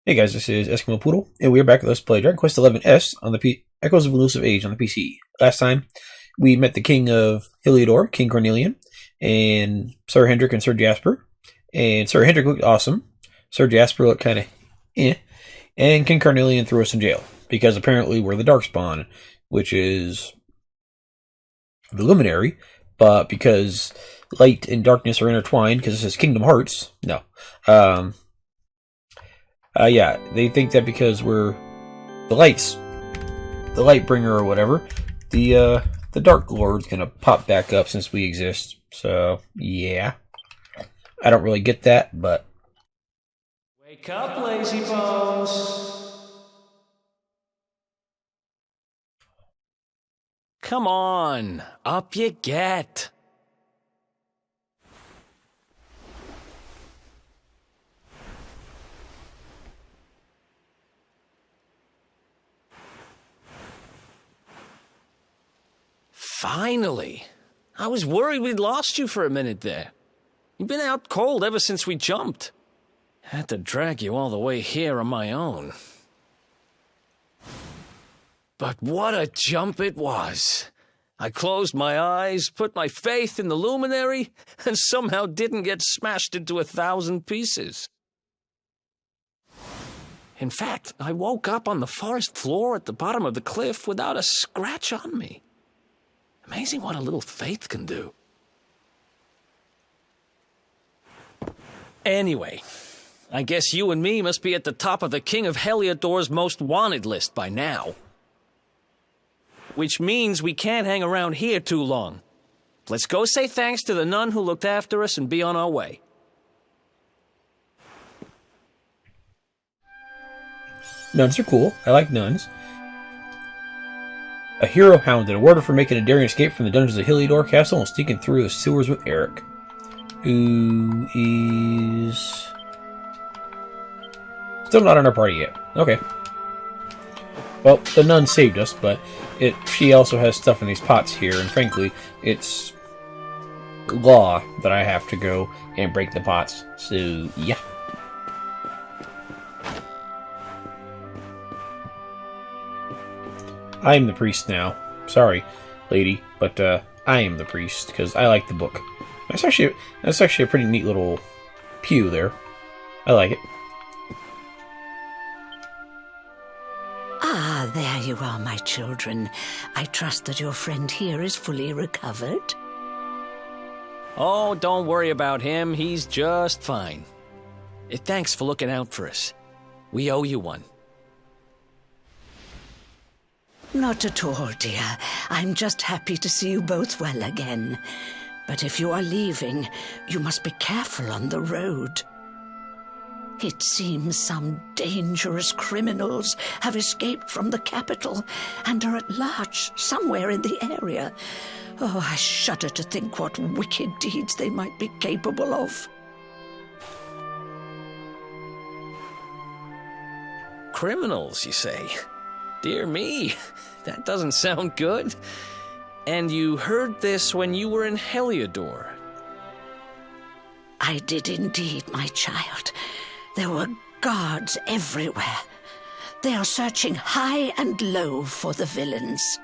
Hey guys, this is Eskimo Poodle, and we are back with Let's Play Dragon Quest XI on the Echoes of Elusive Age on the PC. Last time, we met the King of Heliodor, King Cornelian, and Sir Hendrik and Sir Jasper. And Sir Hendrik looked awesome. Sir Jasper looked kind of eh. And King Cornelian threw us in jail, because apparently we're the Darkspawn, which is the Luminary, but because light and darkness are intertwined, because this is Kingdom Hearts, no. Yeah, they think that because we're the light bringer or whatever, the Dark Lord's gonna pop back up since we exist. So, yeah. I don't really get that, but... Wake up, lazy bones! Come on, up you get! Finally! I was worried we'd lost you for a minute there. You've been out cold ever since we jumped. Had to drag you all the way here on my own. But what a jump it was. I closed my eyes, put my faith in the luminary, and somehow didn't get smashed into 1,000 pieces. In fact, I woke up on the forest floor at the bottom of the cliff without a scratch on me. Amazing what a little faith can do. Anyway, I guess you and me must be at the top of the King of Heliodor's most wanted list by now. Which means we can't hang around here too long. Let's go say thanks to the nun who looked after us and be on our way. Nuns are cool. I like nuns. A hero hounded, awarded for making a daring escape from the dungeons of Heliodor Castle and sneaking through the sewers with Eric. Who is... still not on our party yet. Okay. Well, the nun saved us, but she also has stuff in these pots here, and frankly, it's law that I have to go and break the pots. So, yeah. I am the priest now. Sorry, lady, but I am the priest because I like the book. That's actually a pretty neat little pew there. I like it. Ah, there you are, my children. I trust that your friend here is fully recovered. Oh, don't worry about him. He's just fine. Thanks for looking out for us. We owe you one. Not at all, dear. I'm just happy to see you both well again. But if you are leaving, you must be careful on the road. It seems some dangerous criminals have escaped from the capital and are at large somewhere in the area. Oh, I shudder to think what wicked deeds they might be capable of. Criminals, you say? Dear me, that doesn't sound good. And you heard this when you were in Heliodor? I did indeed, my child. There were guards everywhere. They are searching high and low for the villains.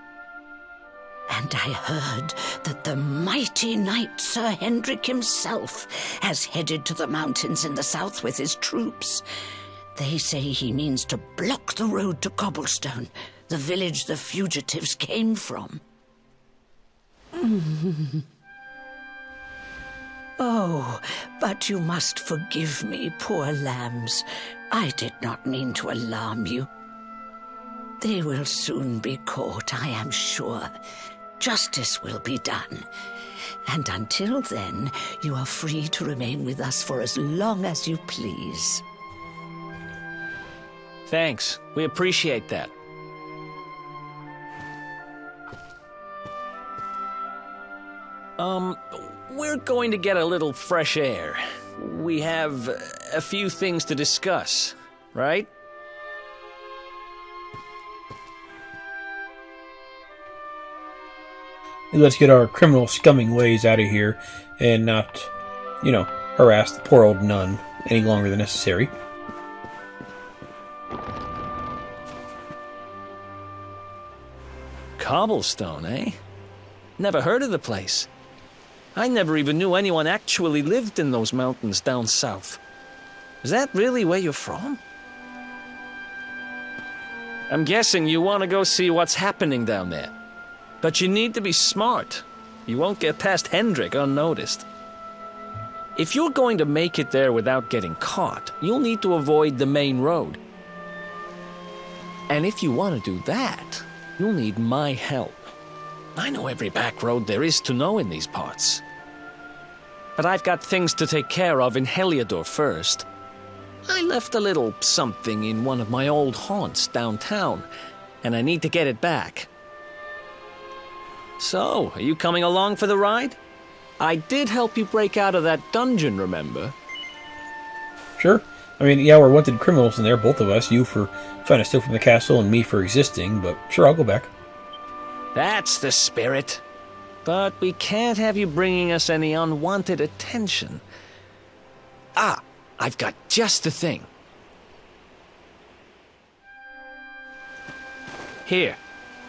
And I heard that the mighty knight Sir Hendrik himself has headed to the mountains in the south with his troops. They say he means to block the road to Cobblestone, the village the fugitives came from. Oh, but you must forgive me, poor lambs. I did not mean to alarm you. They will soon be caught, I am sure. Justice will be done. And until then, you are free to remain with us for as long as you please. Thanks. We appreciate that. We're going to get a little fresh air. We have a few things to discuss, right? Let's get our criminal scumming ways out of here and not, harass the poor old nun any longer than necessary. Cobblestone, eh? Never heard of the place. I never even knew anyone actually lived in those mountains down south. Is that really where you're from? I'm guessing you want to go see what's happening down there. But you need to be smart. You won't get past Hendrik unnoticed. If you're going to make it there without getting caught, you'll need to avoid the main road. And if you want to do that, you'll need my help. I know every back road there is to know in these parts. But I've got things to take care of in Heliodor first. I left a little something in one of my old haunts downtown, and I need to get it back. So, are you coming along for the ride? I did help you break out of that dungeon, remember? Sure. I mean, yeah, we're wanted criminals in there, both of us. You for trying to steal from the castle and me for existing, but sure, I'll go back. That's the spirit. But we can't have you bringing us any unwanted attention. Ah, I've got just the thing. Here,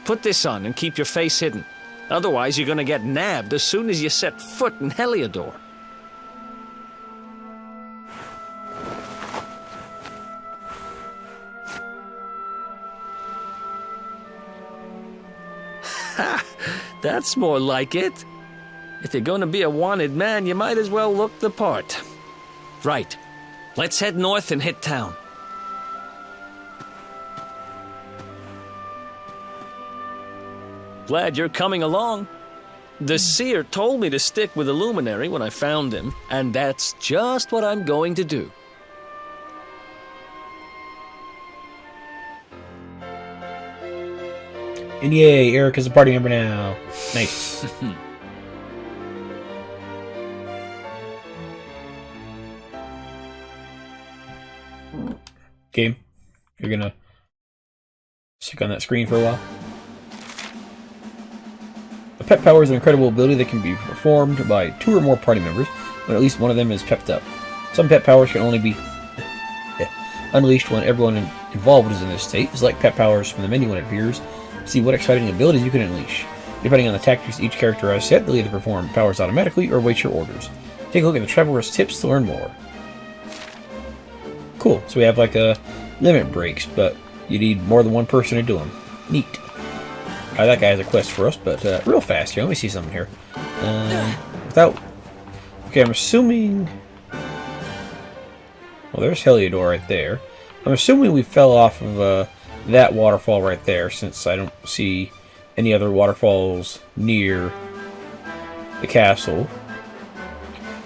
put this on and keep your face hidden. Otherwise, you're gonna get nabbed as soon as you set foot in Heliodor. Ha! That's more like it. If you're gonna be a wanted man, you might as well look the part. Right. Let's head north and hit town. Glad you're coming along. The seer told me to stick with the luminary when I found him, and that's just what I'm going to do. And yay, Eric is a party member now. Nice. Game, you're gonna stick on that screen for a while. A Pep Power is an incredible ability that can be performed by 2 or more party members when at least one of them is pepped up. Some Pep Powers can only be unleashed when everyone involved is in this state. It's like Pep Powers from the menu when it appears. See what exciting abilities you can unleash. Depending on the tactics each character has set, they'll either perform powers automatically or wait your orders. Take a look at the Traveler's tips to learn more. Cool, so we have like a limit breaks, but you need more than one person to do them. Neat. That guy has a quest for us, but real fast here. Let me see something here. Without... Okay, I'm assuming... Well, there's Heliodor right there. I'm assuming we fell off of that waterfall right there, since I don't see any other waterfalls near the castle.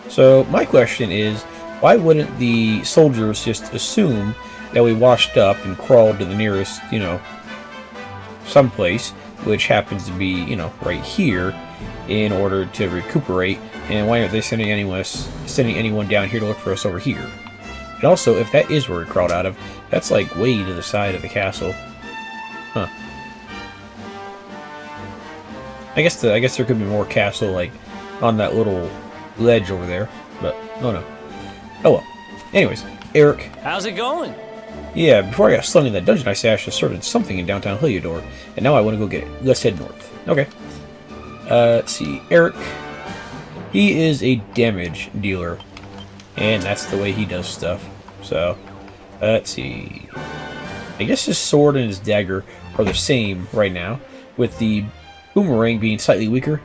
So, my question is, why wouldn't the soldiers just assume that we washed up and crawled to the nearest, someplace, which happens to be, right here, in order to recuperate, and why aren't they sending anyone down here to look for us over here? And also, if that is where we crawled out of, that's like way to the side of the castle. Huh. I guess there could be more castle, like, on that little ledge over there, but, oh no. Oh well. Anyways, Eric. How's it going? Yeah, before I got slung in that dungeon, I stashed assorted something in downtown Heliodor, and now I want to go get it. Let's head north. Okay. Let's see. Eric. He is a damage dealer, and that's the way he does stuff. So, let's see. I guess his sword and his dagger are the same right now, with the boomerang being slightly weaker.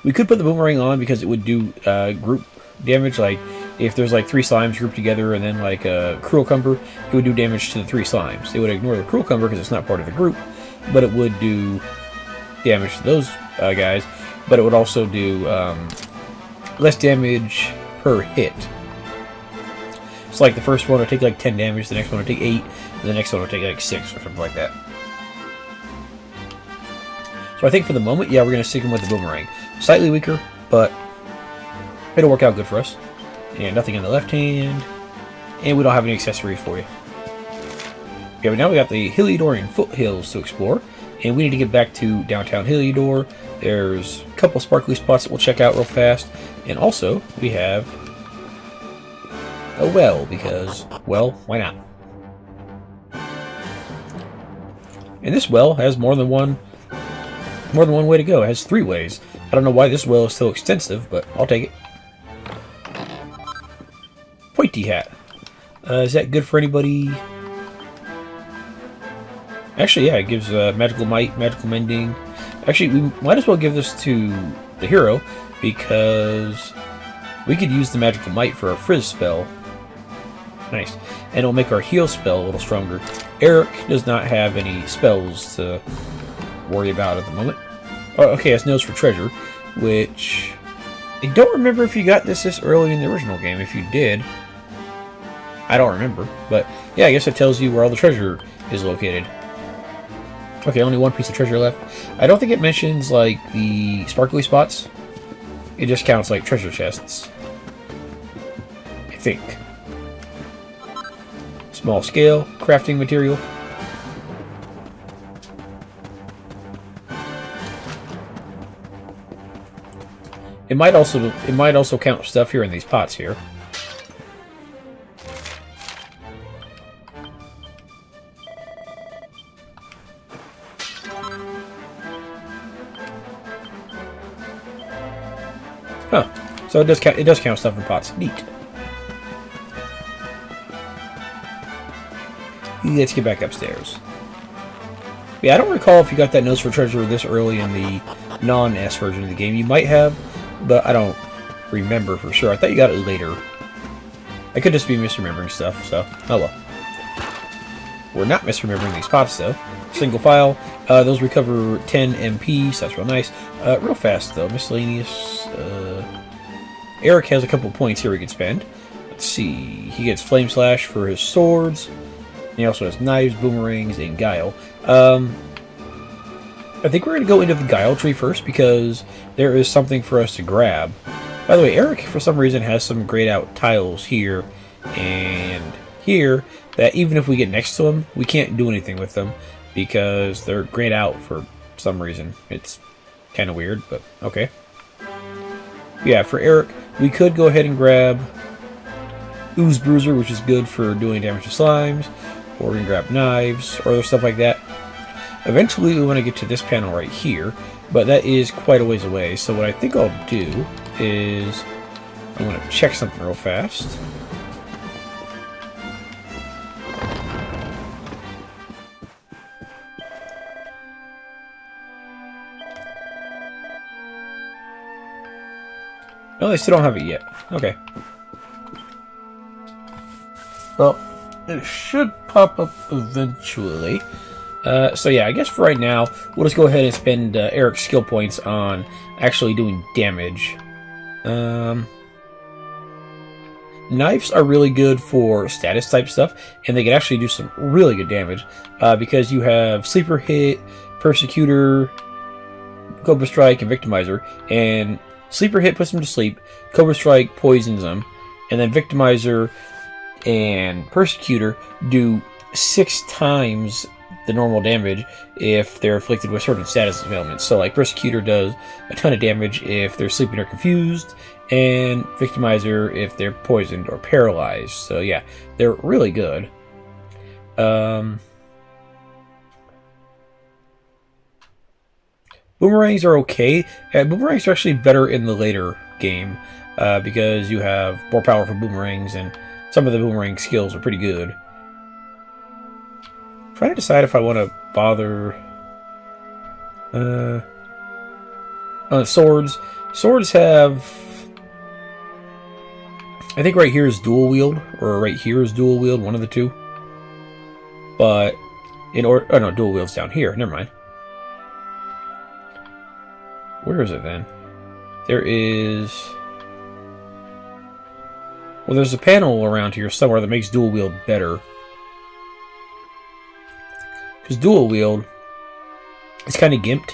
We could put the boomerang on because it would do group damage, like if there's like 3 slimes grouped together and then like a cruel cumber, it would do damage to the 3 slimes. It would ignore the cruel cumber because it's not part of the group, but it would do damage to those guys, but it would also do less damage per hit. It's like the first one would take like 10 damage, the next one would take 8, and the next one would take like 6 or something like that. So I think for the moment, yeah, we're going to stick him with the boomerang. Slightly weaker, but it'll work out good for us. And nothing in the left hand. And we don't have any accessories for you. Okay, but now we got the Heliodorian Foothills to explore. And we need to get back to downtown Heliodor. There's a couple sparkly spots that we'll check out real fast. And also, we have a well, because, well, why not? And this well has more than one More than one way to go. It has 3 ways. I don't know why this well is so extensive, but I'll take it. Pointy hat. Is that good for anybody? Actually, yeah, it gives magical might, magical mending. Actually, we might as well give this to the hero, because we could use the magical might for our frizz spell. Nice. And it'll make our heal spell a little stronger. Eric does not have any spells to worry about at the moment. Oh, okay, it's Nose for Treasure, which I don't remember if you got this early in the original game. If you did, I don't remember. But yeah, I guess it tells you where all the treasure is located. Okay, only 1 piece of treasure left. I don't think it mentions, like, the sparkly spots. It just counts, like, treasure chests. I think. Small scale, crafting material. It might also count stuff here in these pots here. Huh. So it does count stuff in pots. Neat. Let's get back upstairs. Yeah, I don't recall if you got that Nose for Treasure this early in the non-S version of the game. You might have, but I don't remember for sure. I thought you got it later. I could just be misremembering stuff, so oh well. We're not misremembering these pots, though. Single file. Those recover 10 MP, so that's real nice. Real fast, though. Miscellaneous. Eric has a couple points here he can spend. Let's see. He gets Flame Slash for his swords. He also has knives, boomerangs, and guile. I think we're going to go into the guile tree first, because there is something for us to grab. By the way, Eric, for some reason, has some grayed out tiles here and here that even if we get next to them, we can't do anything with them because they're grayed out for some reason. It's kind of weird, but okay. Yeah, for Eric, we could go ahead and grab Ooze Bruiser, which is good for doing damage to slimes, or we can grab knives, or other stuff like that. Eventually, we want to get to this panel right here, but that is quite a ways away, so what I think I'll do is I want to check something real fast. No, they still don't have it yet. Okay. Well, it should pop up eventually. So yeah, I guess for right now, we'll just go ahead and spend Eric's skill points on actually doing damage. Knives are really good for status type stuff, and they can actually do some really good damage, because you have Sleeper Hit, Persecutor, Cobra Strike, and Victimizer, and Sleeper Hit puts them to sleep, Cobra Strike poisons them, and then Victimizer and Persecutor do 6 times the normal damage if they're afflicted with certain status ailments. So like Persecutor does a ton of damage if they're sleeping or confused, and Victimizer if they're poisoned or paralyzed. So yeah, they're really good. Boomerangs are okay. Boomerangs are actually better in the later game, because you have more power for boomerangs, and some of the boomerang skills are pretty good. I'm trying to decide if I want to bother... swords. Swords have... I think right here is dual wield, or right here is dual wield, one of the two. But, in order... Oh no, dual wield's down here, never mind. Where is it then? There is... Well, there's a panel around here somewhere that makes dual wield better. Because dual wield is kind of gimped.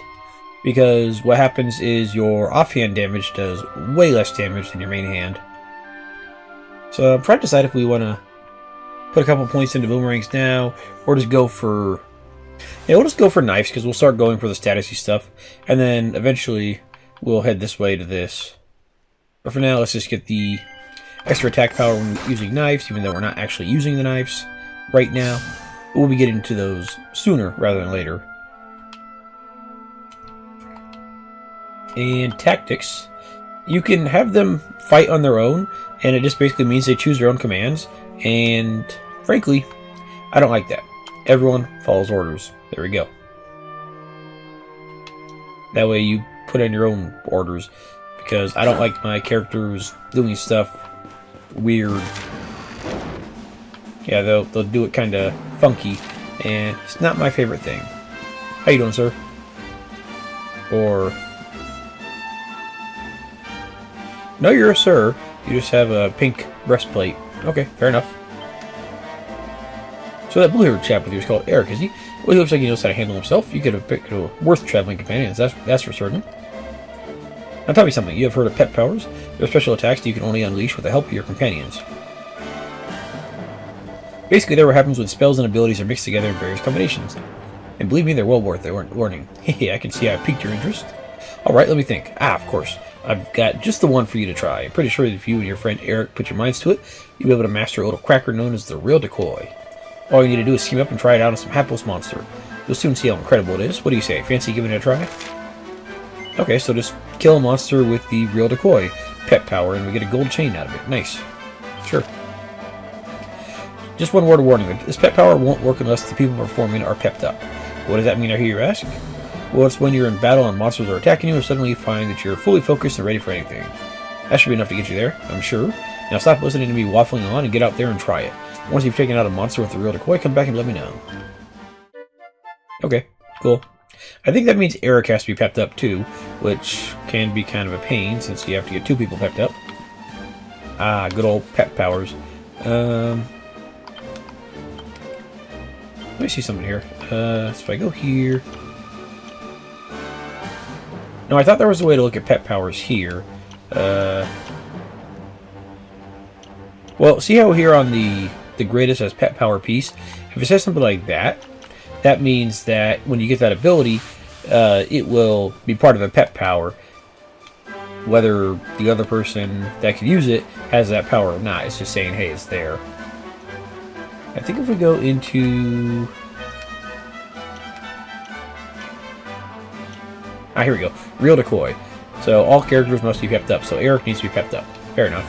Because what happens is your offhand damage does way less damage than your main hand. So I'm trying to decide if we want to put a couple points into boomerangs now, or just go for... Yeah, we'll just go for knives, because we'll start going for the statusy stuff. And then eventually we'll head this way to this. But for now, let's just get the extra attack power when using knives, even though we're not actually using the knives right now. We'll be getting to those sooner rather than later. And tactics. You can have them fight on their own, and it just basically means they choose their own commands. And frankly, I don't like that. Everyone follows orders. There we go. That way you put in your own orders, because I don't like my characters doing stuff weird. Yeah, they'll do it kind of funky, and it's not my favorite thing. How you doing, sir? Or... No, you're a sir. You just have a pink breastplate. Okay, fair enough. So that blue-haired chap with you is called Eric, is he? Well, he looks like he knows how to handle himself. You could have picked a worth traveling companion, that's for certain. Now tell me something. You have heard of Pep Powers? They're special attacks that you can only unleash with the help of your companions. Basically, they're what happens when spells and abilities are mixed together in various combinations. And believe me, they're well worth their learning. Hehe, I can see I piqued your interest. Alright, let me think. Of course. I've got just the one for you to try. I'm pretty sure that if you and your friend Eric put your minds to it, you'll be able to master a little cracker known as the real decoy. All you need to do is scheme up and try it out on some hapless monster. You'll soon see how incredible it is. What do you say? Fancy giving it a try? Okay, so just kill a monster with the real decoy, Pep Power, and we get a gold chain out of it. Nice. Sure. Just one word of warning. This Pep Power won't work unless the people performing it are pepped up. What does that mean, I hear you ask? Well, it's when you're in battle and monsters are attacking you, and suddenly you find that you're fully focused and ready for anything. That should be enough to get you there, I'm sure. Now stop listening to me waffling on and get out there and try it. Once you've taken out a monster with the real decoy, come back and let me know. Okay, cool. I think that means Eric has to be pepped up too, which can be kind of a pain since you have to get two people pepped up. Ah, good old Pep Powers. Let me see something here. So if I go here... No, I thought there was a way to look at Pep Powers here. Well, see how here on the grid it says Pep Power Piece? If it says something like that, that means that when you get that ability, it will be part of a Pep Power, whether the other person that can use it has that power or not. It's just saying, hey, it's there. I think if we go into... Ah, here we go. Real decoy. So all characters must be pepped up. So Eric needs to be pepped up. Fair enough.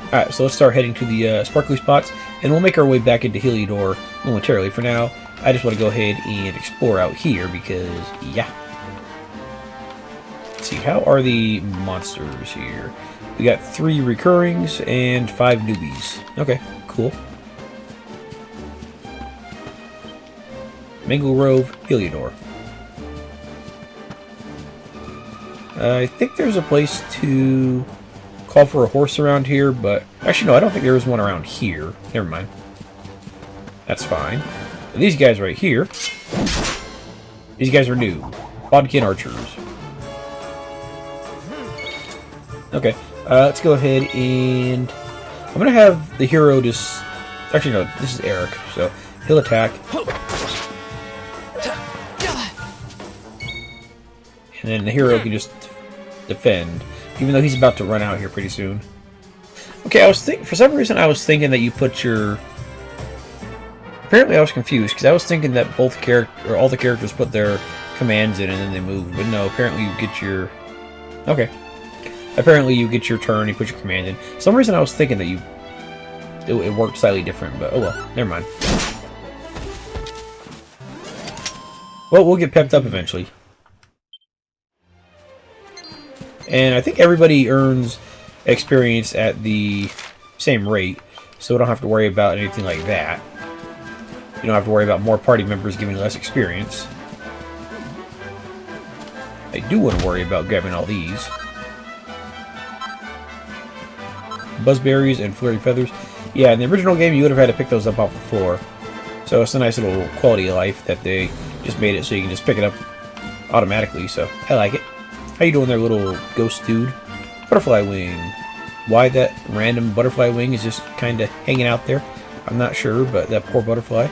Alright, so let's start heading to the sparkly spots, and we'll make our way back into Heliodor momentarily. For now, I just want to go ahead and explore out here because, yeah. Let's see, how are the monsters here? We got 3 recurrings and 5 newbies. Okay, cool. Mangle Grove, Heliodor. I think there's a place to call for a horse around here, but... Actually, no, I don't think there is one around here. Never mind. That's fine. But these guys right here... These guys are new. Bodkin archers. Okay, let's go ahead and... I'm going to have the hero just... Actually, no, this is Eric, so he'll attack. And then the hero can just defend, even though he's about to run out here pretty soon. Okay, for some reason I was thinking that you put your... Apparently I was confused, because I was thinking that all the characters put their commands in and then they moved, but no, apparently you get your... Okay. Apparently you get your turn, you put your command in. For some reason I was thinking that it worked slightly different, but oh well, never mind. Well, we'll get pepped up eventually. And I think everybody earns experience at the same rate, so we don't have to worry about anything like that. You don't have to worry about more party members giving less experience. I do want to worry about grabbing all these. Buzzberries and flurry feathers. Yeah, in the original game you would have had to pick those up off the floor. So it's a nice little quality of life that they just made it so you can just pick it up automatically, so I like it. How you doing there, little ghost dude? Butterfly wing. Why that random butterfly wing is just kind of hanging out there, I'm not sure, but that poor butterfly.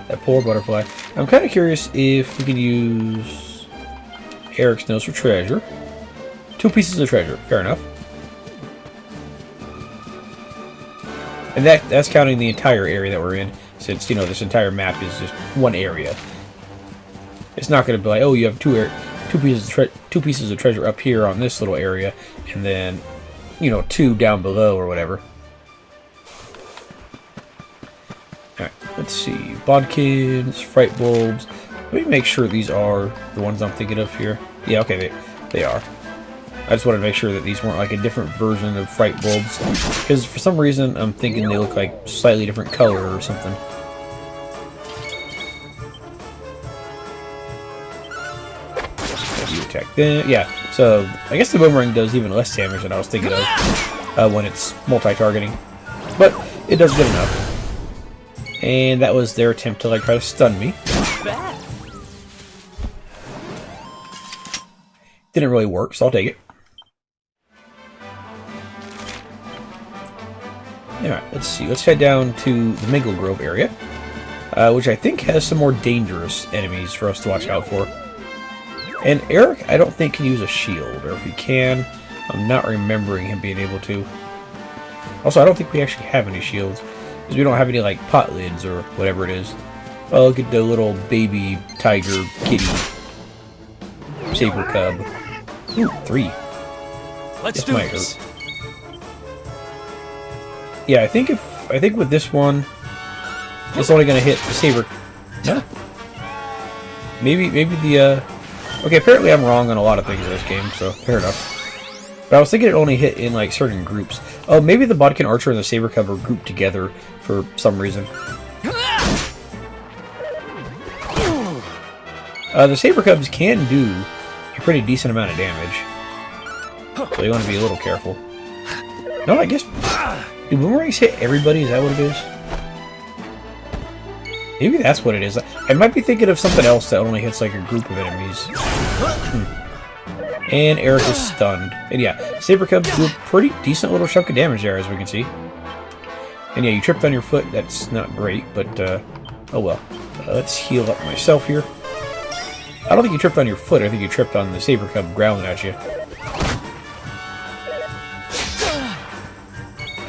That poor butterfly. I'm kind of curious if we can use Eric's nose for treasure. 2 pieces of treasure. Fair enough. And that's counting the entire area that we're in, since, you know, this entire map is just one area. It's not going to be like, oh, you have two pieces of treasure up here on this little area, and then, you know, 2 down below or whatever. Alright, let's see. Bodkins, fright bulbs. Let me make sure these are the ones I'm thinking of here. Yeah, okay, they are. I just wanted to make sure that these weren't like a different version of fright bulbs, because for some reason I'm thinking they look like slightly different color or something. You attack them. Yeah, so I guess the boomerang does even less damage than I was thinking of when it's multi-targeting, but it does good enough. And that was their attempt to like try to stun me. Didn't really work, so I'll take it. Alright, let's see. Let's head down to the Mingle Grove area, which I think has some more dangerous enemies for us to watch out for. And Eric, I don't think can use a shield, or if he can, I'm not remembering him being able to. Also, I don't think we actually have any shields, because we don't have any, like, pot lids or whatever it is. Oh, look at the little baby tiger kitty saber cub. Ooh, 3. Let's do this. Yeah, I think with this one, it's only gonna hit the saber. No. Maybe the okay, apparently I'm wrong on a lot of things in this game, so fair enough. But I was thinking it only hit in like certain groups. Oh, maybe the Bodkin Archer and the Saber Cub are grouped together for some reason. The Saber Cubs can do a pretty decent amount of damage, so you want to be a little careful. No, I guess. Do boomerangs hit everybody? Is that what it is? Maybe that's what it is. I might be thinking of something else that only hits like a group of enemies. And Eric is stunned. And yeah, Saber Cubs do a pretty decent little chunk of damage there, as we can see. And yeah, you tripped on your foot. That's not great, but oh well. Let's heal up myself here. I don't think you tripped on your foot. I think you tripped on the Saber Cub growling at you.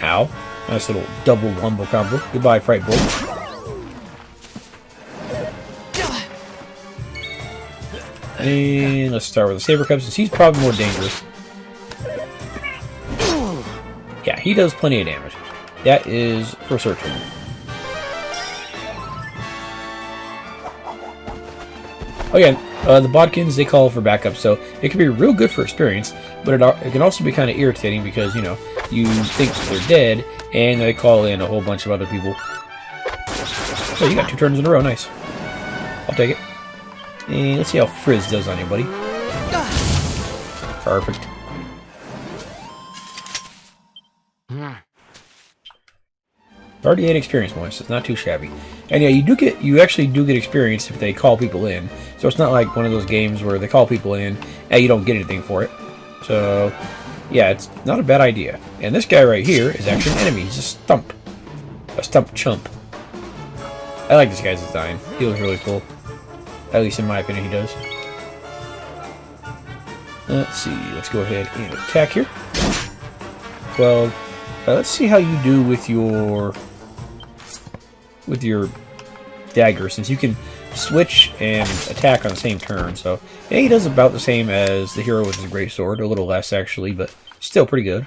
Ow. Nice little double wombo combo. Goodbye, Fright Bolt. And let's start with the Saber Cub, since he's probably more dangerous. Yeah, he does plenty of damage. That is for certain. Oh yeah, the Bodkins, they call for backup, so it can be real good for experience, but it can also be kind of irritating because, you know, you think they're dead, and they call in a whole bunch of other people. Oh, you got 2 turns in a row, nice. I'll take it. And let's see how Frizz does on you, buddy. Perfect. Already 8 experience points. It's not too shabby. And yeah, you actually do get experience if they call people in. So it's not like one of those games where they call people in and you don't get anything for it. So yeah, it's not a bad idea. And this guy right here is actually an enemy. He's a stump. A stump chump. I like this guy's design. He looks really cool. At least in my opinion, he does. Let's see. Let's go ahead and attack here. Well, let's see how you do with your dagger, since you can switch and attack on the same turn. So yeah, he does about the same as the hero with his great sword, a little less actually, but still pretty good.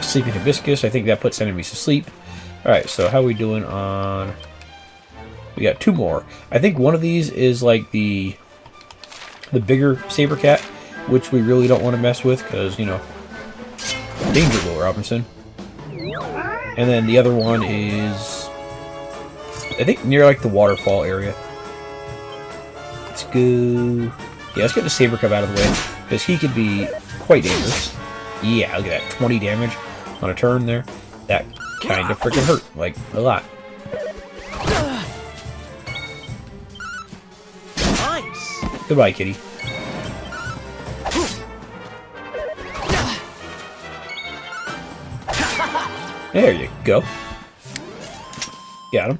Sleeping Hibiscus, I think that puts enemies to sleep. Alright, so how are we doing on... We got 2 more. I think one of these is like the bigger Saber Cat, which we really don't want to mess with because, you know, danger, Will Robinson. And then the other one is, I think, near like the waterfall area. Let's go. Yeah, let's get the Saber Cub out of the way because he could be quite dangerous. Yeah, look at that, 20 damage on a turn there. That kind of freaking hurt, like a lot. Nice. Goodbye, kitty. There you go. Got him.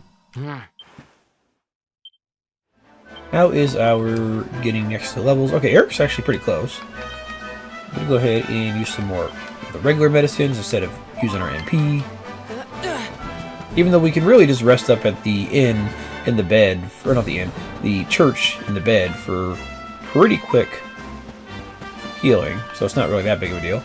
How is our getting next to levels? Okay, Eric's actually pretty close. I'm gonna go ahead and use some more of the regular medicines instead of using our MP. Even though we can really just rest up at the inn in the bed, or not the inn, the church in the bed for pretty quick healing, so it's not really that big of a deal.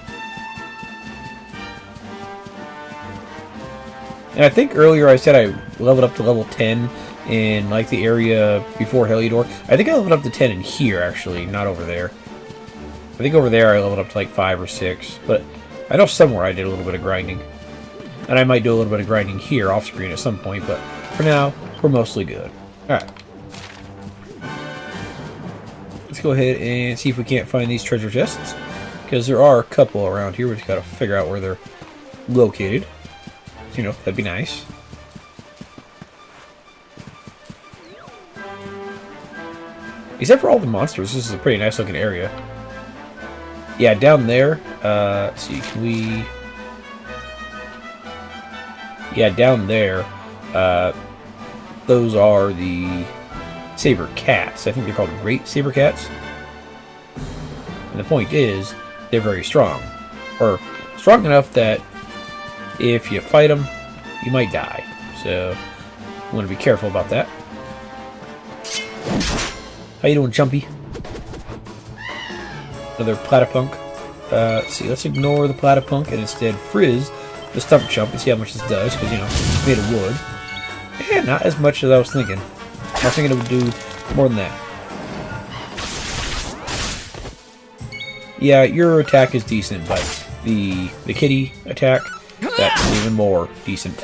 And I think earlier I said I leveled up to level 10 in like the area before Heliodor. I think I leveled up to 10 in here actually, not over there. I think over there I leveled up to like 5 or 6, but I know somewhere I did a little bit of grinding. And I might do a little bit of grinding here off screen at some point, but for now, we're mostly good. Alright. Let's go ahead and see if we can't find these treasure chests, because there are a couple around here. We just gotta figure out where they're located. You know, that'd be nice. Except for all the monsters, this is a pretty nice looking area. Yeah, down there, let's see, can we... Yeah, down there, those are the saber cats. I think they're called great saber cats. And the point is, they're very strong. Or strong enough that if you fight them, you might die. So, you want to be careful about that. How you doing, Jumpy? Another Platypunk. Let's see, let's ignore the Platypunk and instead frizz the Stump Chump and see how much this does, because, you know, it's made of wood. Yeah, not as much as I was thinking. I was thinking it would do more than that. Yeah, your attack is decent, but the kitty attack, that's even more decent.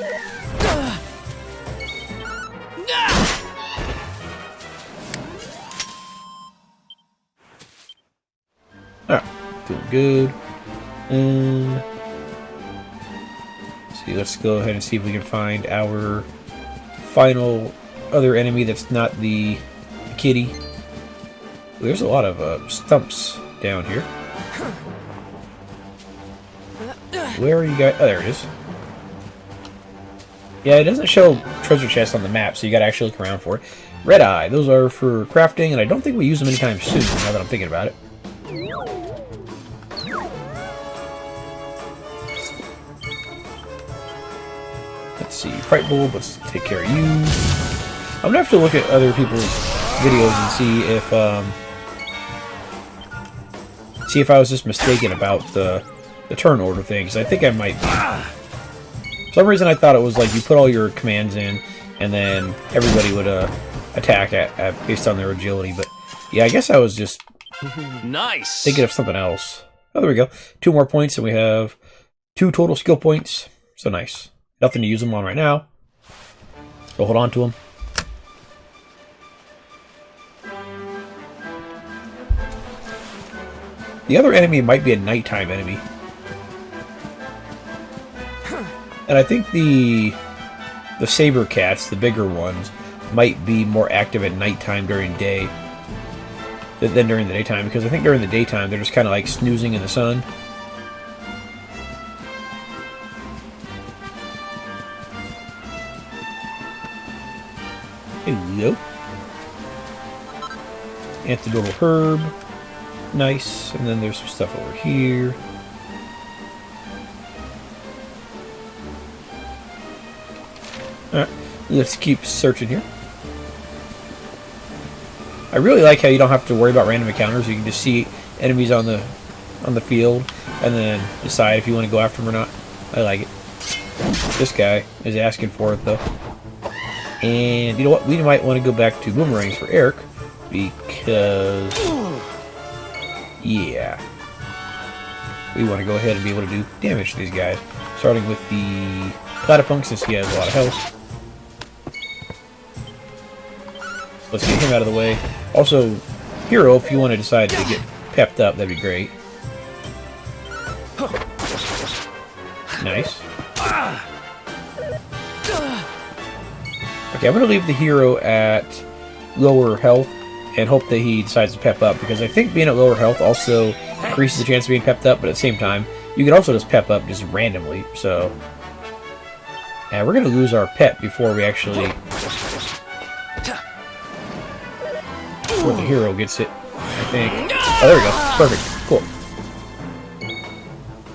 Alright, doing good. Let's see, let's go ahead and see if we can find our final other enemy that's not the kitty. There's a lot of stumps down here. Where are you guys? Oh, there it is. Yeah, it doesn't show treasure chests on the map, so you gotta actually look around for it. Red Eye, those are for crafting, and I don't think we use them anytime soon, now that I'm thinking about it. Let's see, Fright Bulb, let's take care of you. I'm gonna have to look at other people's videos and see if I was just mistaken about the turn order thing, because I think I might be. For some reason I thought it was like you put all your commands in, and then everybody would attack based on their agility, but yeah, I guess I was just nice thinking of something else. Oh, there we go. 2 more points, and we have 2 total skill points, so nice. Nothing to use them on right now, so hold on to them. The other enemy might be a nighttime enemy. And I think the saber cats, the bigger ones, might be more active at nighttime during day than during the daytime, because I think during the daytime they're just kind of like snoozing in the sun. Hello. Antidotal herb. Nice. And then there's some stuff over here. Alright, let's keep searching here. I really like how you don't have to worry about random encounters. You can just see enemies on the field and then decide if you want to go after them or not. I like it. This guy is asking for it though. And you know what? We might want to go back to boomerangs for Eric, because yeah, we want to go ahead and be able to do damage to these guys, starting with the Platypunk since he has a lot of health. Let's get him out of the way. Also, Hero, if you want to decide to get pepped up, that'd be great. Nice. Okay, I'm going to leave the Hero at lower health and hope that he decides to pep up, because I think being at lower health also increases the chance of being pepped up, but at the same time, you can also just pep up just randomly, so... And we're going to lose our pet before we actually... Before the Hero gets it, I think. Oh, there we go. Perfect. Cool.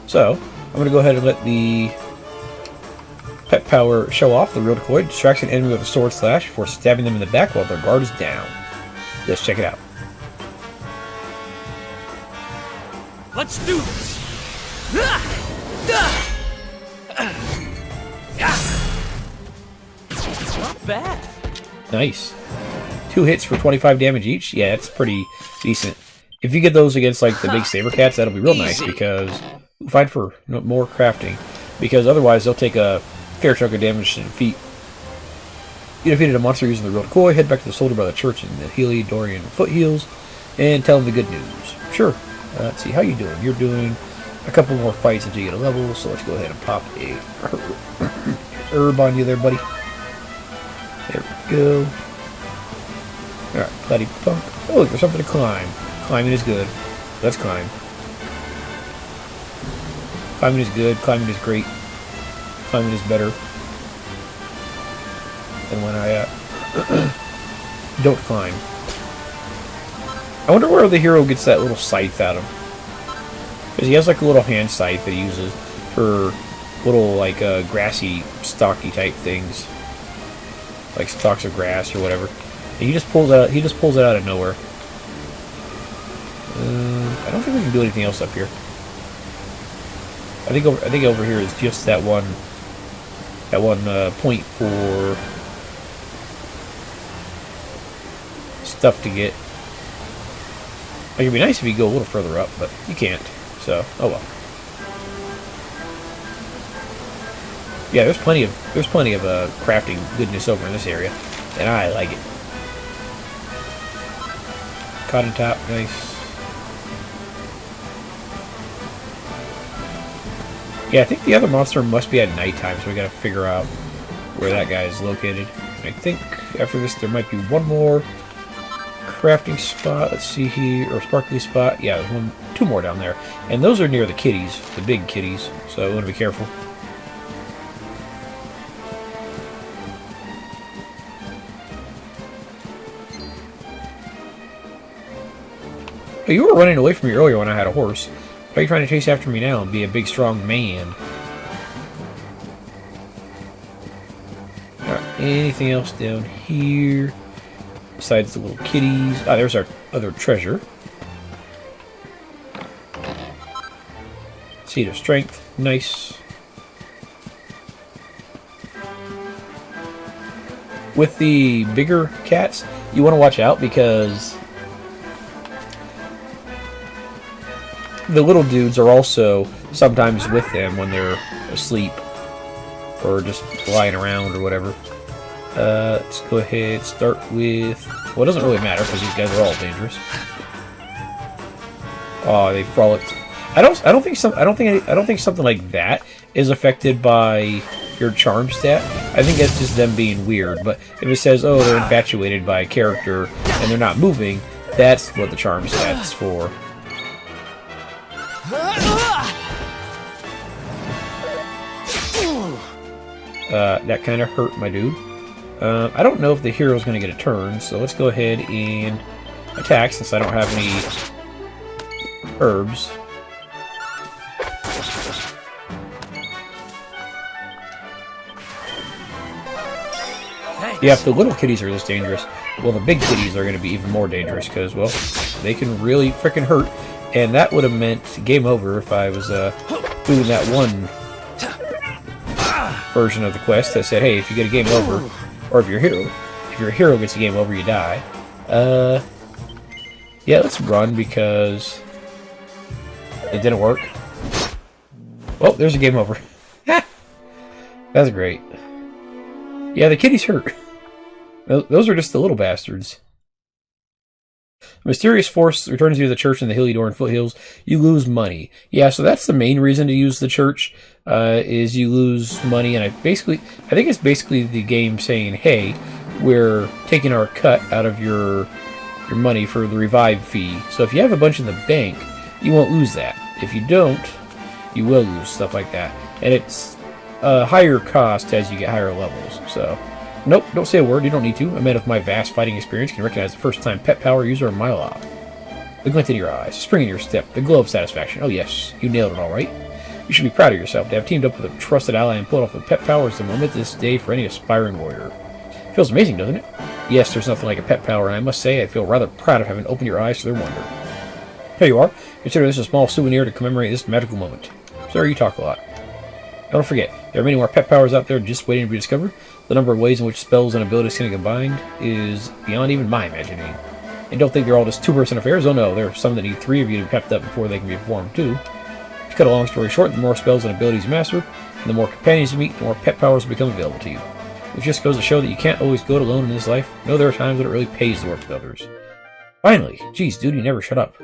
So, I'm going to go ahead and let the Pep Power Show Off, the real decoy, distracts an enemy with a sword slash before stabbing them in the back while their guard is down. Let's check it out. Let's do this! Not bad. Nice. 2 hits for 25 damage each. Yeah, that's pretty decent. If you get those against like the big saber cats, that'll be real nice because we'll find for more crafting. Because otherwise, they'll take a fair chunk of damage to defeat. You defeated a monster using the real decoy. Head back to the soldier by the church in the Heliodorian Foothills and tell him the good news. Sure. Let's see how you doing. You're doing a couple more fights until you get a level. So let's go ahead and pop a herb on you there, buddy. There we go. Alright, bloody punk. Oh, look, there's something to climb. Climbing is good. Let's climb. Climbing is good. Climbing is great. Climbing is better than when I don't climb. I wonder where the hero gets that little scythe out of. Because he has like a little hand scythe that he uses for little like grassy, stocky type things. Like stalks of grass or whatever. And he just pulls it out of nowhere. I don't think we can do anything else up here. I think over here is just that one point for stuff to get. Like, it'd be nice if you go a little further up, but you can't. So, oh well. Yeah, there's plenty of crafting goodness over in this area, and I like it. Cotton top, nice. Yeah, I think the other monster must be at nighttime, so we gotta figure out where that guy is located. I think after this there might be one more crafting spot. Let's see here, or sparkly spot. Yeah, there's two more down there, and those are near the kitties, the big kitties. So we want to be careful. Oh, you were running away from me earlier when I had a horse. Why are you trying to chase after me now and be a big, strong man? Alright, anything else down here? Besides the little kitties. Ah, there's our other treasure. Seed of Strength. Nice. With the bigger cats, you want to watch out because the little dudes are also sometimes with them when they're asleep or just lying around or whatever. Let's go ahead and start with. Well, it doesn't really matter because these guys are all dangerous. Oh, they frolicked. I don't think something like that is affected by your charm stat. I think that's just them being weird. But if it says, oh, they're infatuated by a character and they're not moving, that's what the charm stat's for. That kind of hurt, my dude. I don't know if the hero's going to get a turn, so let's go ahead and attack since I don't have any herbs. Yeah, if the little kitties are this dangerous, well, the big kitties are going to be even more dangerous because, well, they can really frickin' hurt. And that would have meant game over if I was doing that one version of the quest that said, hey, if you get a game over, or if your hero gets a game over, you die. Yeah, let's run because it didn't work. Oh, there's a game over. That's great. Yeah, the kitties hurt. Those are just the little bastards. A mysterious force returns you to the church in the Heliodorian Foothills. You lose money. Yeah, so that's the main reason to use the church, is you lose money. And I think it's basically the game saying, hey, we're taking our cut out of your money for the revive fee. So if you have a bunch in the bank, you won't lose that. If you don't, you will lose stuff like that. And it's a higher cost as you get higher levels. So, nope, don't say a word. You don't need to. A man of my vast fighting experience can recognize the first-time Pep Power user a mile off. The glint in your eyes, a spring in your step, the glow of satisfaction. Oh yes, you nailed it all right. You should be proud of yourself to have teamed up with a trusted ally and pulled off with Pep Powers the momentous day for any aspiring warrior. Feels amazing, doesn't it? Yes, there's nothing like a pet power, and I must say I feel rather proud of having opened your eyes to their wonder. Here you are. Consider this a small souvenir to commemorate this magical moment. Sir, you talk a lot. Don't forget, there are many more pet powers out there just waiting to be discovered. The number of ways in which spells and abilities can be combined is beyond even my imagining. And don't think they're all just two-person affairs. Oh no, there are some that need 3 of you to be pepped up before they can be performed too. To cut a long story short, the more spells and abilities you master, and the more companions you meet, the more pet powers will become available to you. Which just goes to show that you can't always go it alone in this life. No, there are times when it really pays to work with others. Finally! Geez, dude, you never shut up.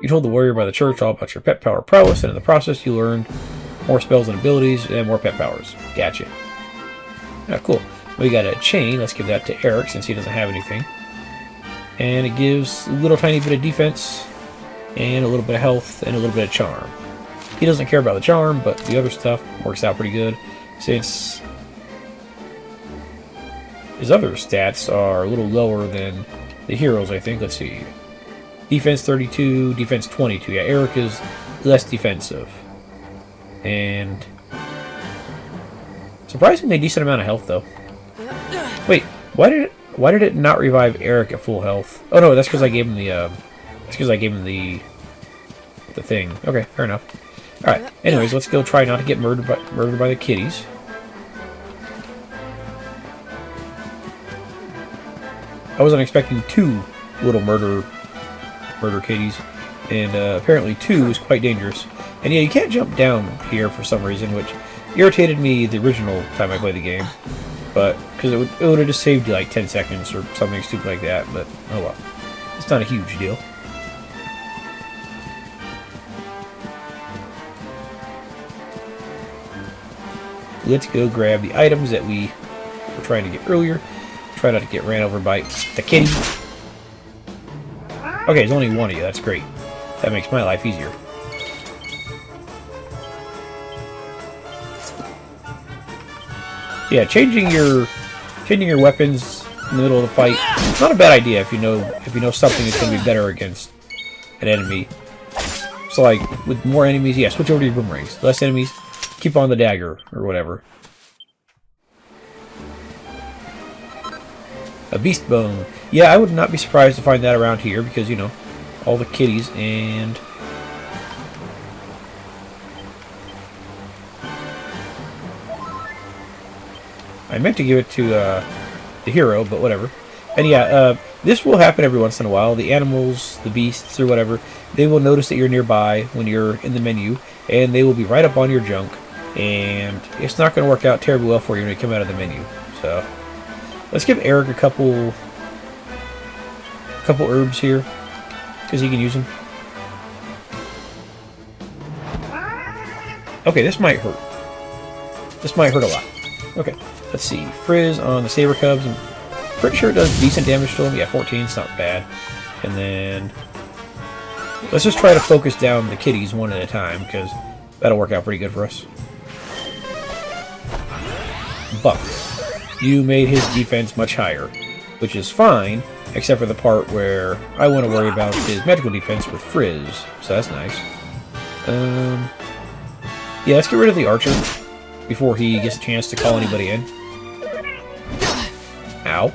You told the warrior by the church all about your pet power prowess, and in the process you learned more spells and abilities, and more pet powers. Gotcha. Ah, cool. We got a chain. Let's give that to Eric, since he doesn't have anything. And it gives a little tiny bit of defense, and a little bit of health, and a little bit of charm. He doesn't care about the charm, but the other stuff works out pretty good, since his other stats are a little lower than the heroes, I think. Let's see. Defense 32, defense 22. Yeah, Eric is less defensive. And surprisingly decent amount of health, though. Wait, why did it not revive Eric at full health? Oh no, that's because I gave him the the thing. Okay, fair enough. All right. Anyways, let's go try not to get murdered by the kitties. I wasn't expecting 2 little murder kitties, and apparently 2 is quite dangerous. And yeah, you can't jump down here for some reason, which irritated me the original time I played the game. But because it would have just saved you like 10 seconds or something stupid like that. But oh well, it's not a huge deal. Let's go grab the items that we were trying to get earlier. Try not to get ran over by the kitty. Okay, there's only one of you. That's great. That makes my life easier. Yeah, changing your weapons in the middle of the fight, it's not a bad idea if you know something that's going to be better against an enemy. So like with more enemies, yeah, switch over to your boomerangs. Less enemies, keep on the dagger or whatever. A beast bone. Yeah, I would not be surprised to find that around here because, you know, all the kitties. And I meant to give it to the hero, but whatever. And yeah, this will happen every once in a while. The animals, the beasts, or whatever, they will notice that you're nearby when you're in the menu, and they will be right up on your junk. And it's not going to work out terribly well for you when you come out of the menu. So let's give Eric a couple herbs here, because he can use them. Okay, this might hurt. This might hurt a lot. Okay, let's see. Frizz on the Saber Cubs. I'm pretty sure it does decent damage to them. Yeah, 14 is not bad. And then let's just try to focus down the kitties one at a time, because that'll work out pretty good for us. Buff. You made his defense much higher, which is fine, except for the part where I want to worry about his magical defense with Frizz, so that's nice. Yeah, let's get rid of the archer before he gets a chance to call anybody in. Ow.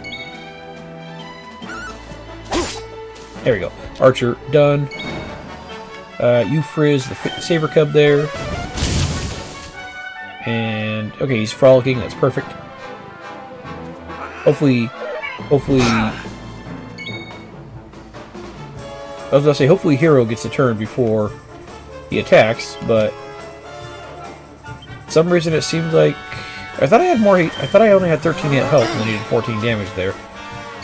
There we go. Archer, done. You Frizz the Saber Cub there. And, okay, he's frolicking, that's perfect. Hopefully, I was gonna say, hopefully Hero gets a turn before he attacks, but for some reason it seems like I thought I had more. I thought I only had 13 hit health and then he did 14 damage there.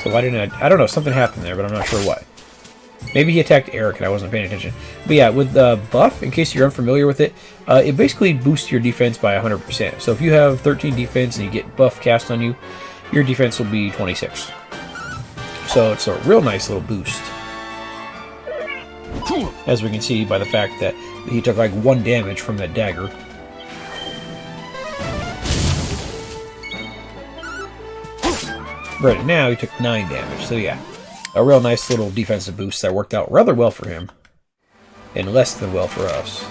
So why didn't I don't know, something happened there, but I'm not sure what. Maybe he attacked Eric and I wasn't paying attention. But yeah, with the buff, in case you're unfamiliar with it, it basically boosts your defense by 100%. So if you have 13 defense and you get buff cast on you, your defense will be 26. So it's a real nice little boost. As we can see by the fact that he took like 1 damage from that dagger. Right now he took 9 damage, so yeah. A real nice little defensive boost that worked out rather well for him. And less than well for us.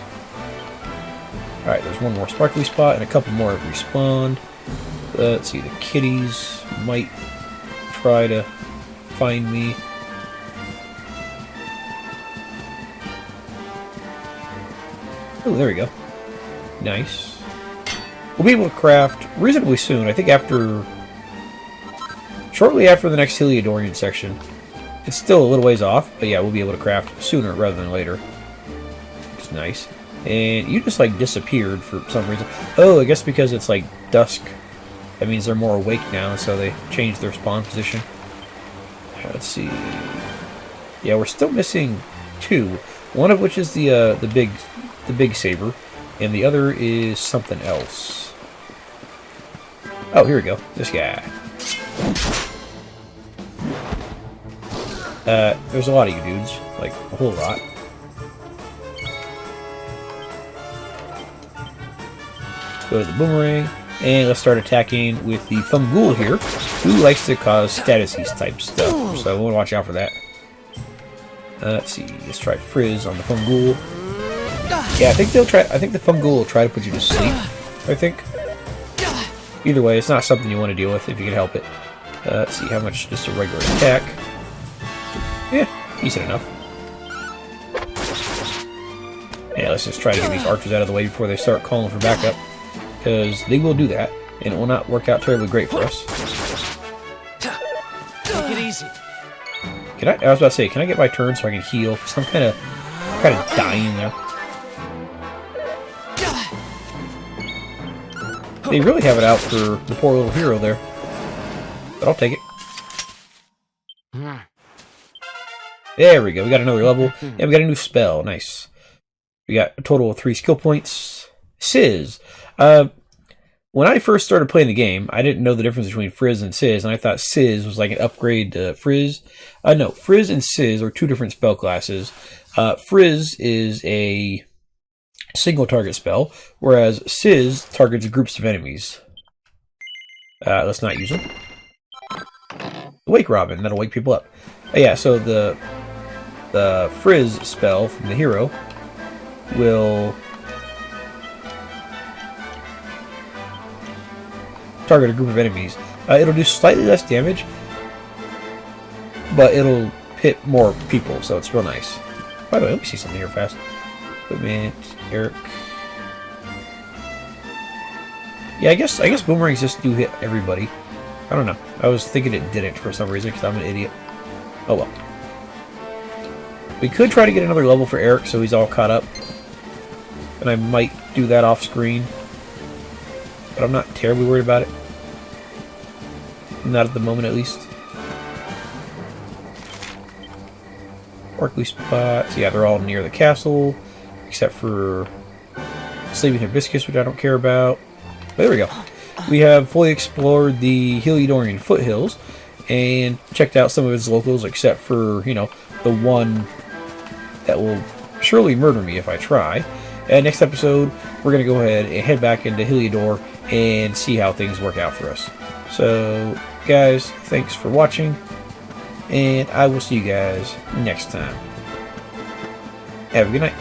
Alright, there's one more sparkly spot and a couple more have respawned. Let's see, the kitties might try to find me. Oh, there we go. Nice. We'll be able to craft reasonably soon. I think shortly after the next Heliodorian section. It's still a little ways off, but yeah, we'll be able to craft sooner rather than later. It's nice. And you just, like, disappeared for some reason. Oh, I guess because it's, like, dusk. That means they're more awake now, so they changed their spawn position. Let's see. Yeah, we're still missing 2. One of which is the big saber, and the other is something else. Oh, here we go. This guy. There's a lot of you dudes, like a whole lot. Go to the boomerang, and let's start attacking with the Fungool here, who likes to cause statuses type stuff, so we'll watch out for that. Let's see, let's try Frizz on the Fungool. Yeah, I think the Fungool will try to put you to sleep, I think. Either way, it's not something you want to deal with if you can help it. Let's see, how much just a regular attack. Yeah, decent enough. Yeah, let's just try to get these archers out of the way before they start calling for backup. Because they will do that, and it will not work out terribly great for us. Take it easy. I was about to say, can I get my turn so I can heal? Because I'm kind of dying there. They really have it out for the poor little hero there. But I'll take it. There we go. We got another level. And we got a new spell. Nice. We got a total of 3 skill points. Sizz. When I first started playing the game, I didn't know the difference between Frizz and Sizz, and I thought Sizz was like an upgrade to Frizz. No, Frizz and Sizz are 2 different spell classes. Frizz is a single target spell, whereas Sizz targets groups of enemies. Let's not use them. Wake Robin, that'll wake people up. Yeah, so the Frizz spell from the hero will target a group of enemies. It'll do slightly less damage, but it'll hit more people, so it's real nice. By the way, let me see something here fast. Equipment, Eric. Yeah, I guess boomerangs just do hit everybody. I don't know. I was thinking it didn't for some reason because I'm an idiot. Oh well. We could try to get another level for Eric so he's all caught up. And I might do that off screen. But I'm not terribly worried about it. Not at the moment, at least. Sparkly spots. Yeah, they're all near the castle. Except for Sleeping Hibiscus, which I don't care about. But there we go. We have fully explored the Heliodorian Foothills. And checked out some of its locals, except for, you know, the one that will surely murder me if I try. And next episode, we're going to go ahead and head back into Heliodor and see how things work out for us. So, guys, thanks for watching, and I will see you guys next time. Have a good night.